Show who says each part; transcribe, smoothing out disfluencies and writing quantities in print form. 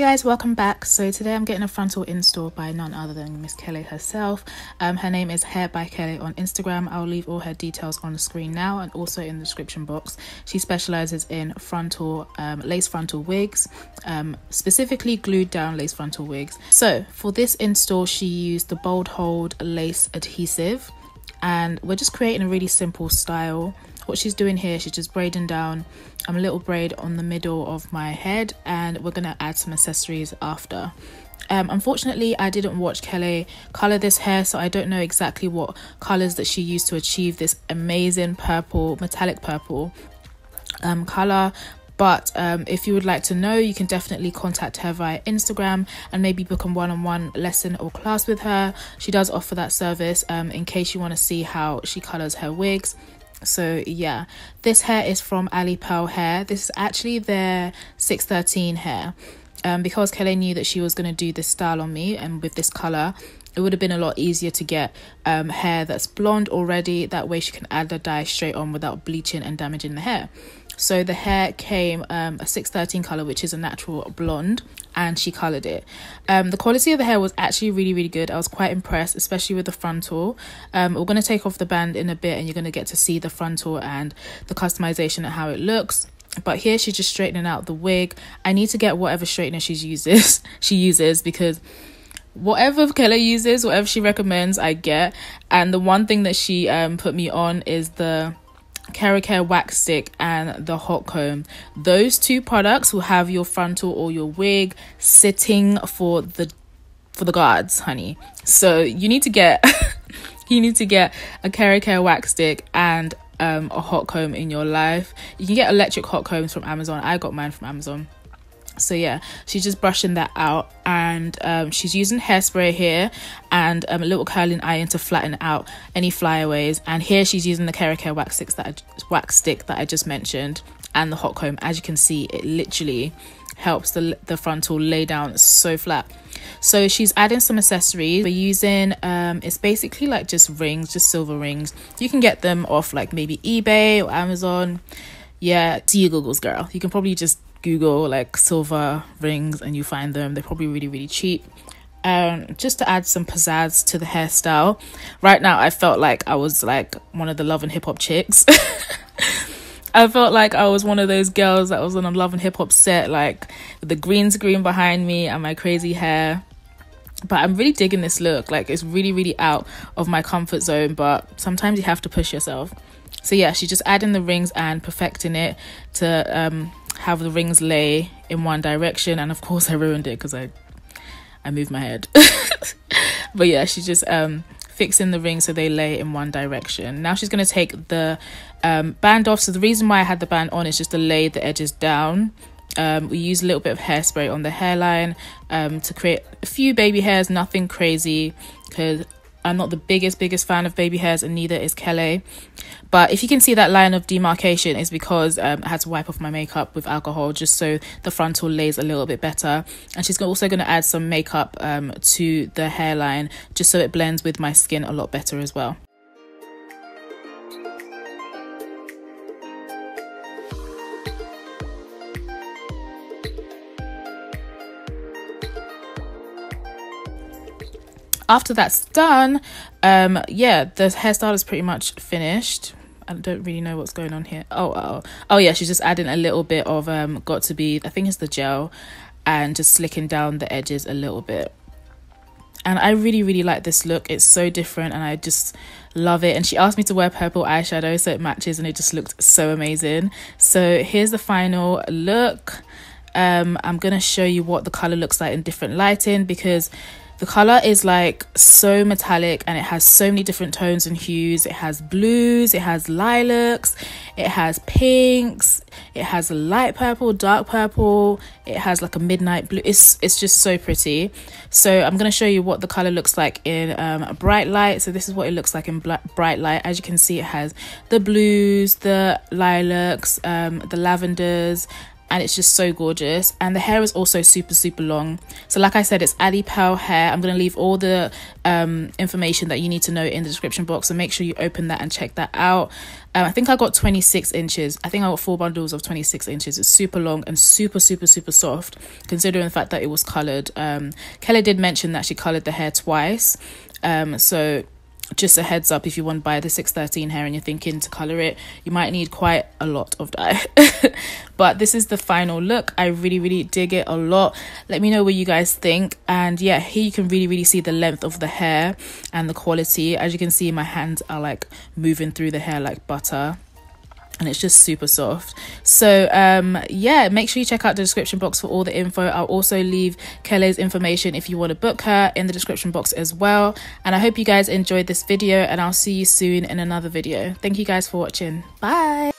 Speaker 1: Hey guys, welcome back. So today I'm getting a frontal install by none other than Miss Kelly herself. Her name is Hair by Kelly on Instagram. I'll leave all her details on the screen now and also in the description box. She specializes in frontal lace frontal wigs, specifically glued down lace frontal wigs. So for this install she used the Bold Hold lace adhesive, and we're just creating a really simple style. What she's doing here, she's just braiding down a little braid on the middle of my head, and we're gonna add some accessories after. Unfortunately I didn't watch Kelly color this hair, so I don't know exactly what colors that she used to achieve this amazing purple, metallic purple color. But if you would like to know, you can definitely contact her via Instagram and maybe book a one-on-one lesson or class with her. She does offer that service in case you want to see how she colors her wigs. So yeah, this hair is from Alipearlhair. This is actually their 613 hair. Because Kelly knew that she was going to do this style on me and with this color, it would have been a lot easier to get hair that's blonde already. That way she can add the dye straight on without bleaching and damaging the hair. So the hair came a 613 color, which is a natural blonde, and she colored it. The quality of the hair was actually really good. I was quite impressed, especially with the frontal. We're going to take off the band in a bit and you're going to get to see the frontal and the customization and how it looks. But here she's just straightening out the wig. I need to get whatever straightener she uses because whatever Kelly uses, whatever she recommends, I get. And the one thing that she put me on is the Alipearl wax stick and the hot comb. Those two products will have your frontal or your wig sitting for the gods, honey. So you need to get you need to get a Alipearl wax stick and a hot comb in your life. You can get electric hot combs from Amazon. I got mine from Amazon. So yeah, she's just brushing that out, and she's using hairspray here and a little curling iron to flatten out any flyaways. And here she's using the Alipearl wax stick that I just mentioned and the hot comb. As you can see, it literally helps the frontal lay down so flat. So she's adding some accessories. We're using it's basically like just rings, just silver rings. You can get them off like maybe eBay or Amazon. Yeah, do your Googles, girl. You can probably just Google like silver rings and you find them. They're probably really cheap. Just to add some pizzazz to the hairstyle. Right now I felt like I was like one of the Love and Hip Hop chicks. I felt like I was one of those girls that was on a Love and Hip Hop set, like with the green screen behind me and my crazy hair. But I'm really digging this look. Like, it's really out of my comfort zone, but sometimes you have to push yourself. So yeah, she's just adding the rings and perfecting it to have the rings lay in one direction. And of course I ruined it because I moved my head. But yeah, she's just fixing the rings so they lay in one direction. Now she's going to take the band off. So the reason why I had the band on is just to lay the edges down. We use a little bit of hairspray on the hairline to create a few baby hairs, nothing crazy, because I'm not the biggest fan of baby hairs, and neither is Kelly. But if you can see that line of demarcation, is because I had to wipe off my makeup with alcohol just so the frontal lays a little bit better. And she's also going to add some makeup to the hairline just so it blends with my skin a lot better as well. After that's done, yeah, the hairstyle is pretty much finished. I don't really know what's going on here. Oh yeah, she's just adding a little bit of got to be, I think it's the gel, and just slicking down the edges a little bit. And I really like this look. It's so different and I just love it. And she asked me to wear purple eyeshadow so it matches, and it just looked so amazing. So here's the final look. I'm gonna show you what the color looks like in different lighting, because the color is like so metallic and it has so many different tones and hues. It has blues, it has lilacs, it has pinks, it has a light purple, dark purple, it has like a midnight blue. It's just so pretty. So I'm going to show you what the color looks like in a bright light. So this is what it looks like in bright light. As you can see, it has the blues, the lilacs, the lavenders, and it's just so gorgeous. And the hair is also super long. So like I said, it's Alipearlhair. I'm going to leave all the information that you need to know in the description box, so make sure you open that and check that out. I think I got 26 inches. I think I got 4 bundles of 26 inches. It's super long and super soft, considering the fact that it was coloured. Kelly did mention that she coloured the hair twice, so just a heads up, if you want to buy the 613 hair and you're thinking to colour it, you might need quite a lot of dye. But this is the final look. I really dig it a lot. Let me know what you guys think. And yeah, here you can really see the length of the hair and the quality. As you can see, my hands are like moving through the hair like butter, and it's just super soft. So yeah, make sure you check out the description box for all the info. I'll also leave Kelly's information if you want to book her in the description box as well. And I hope you guys enjoyed this video, and I'll see you soon in another video. Thank you guys for watching. Bye.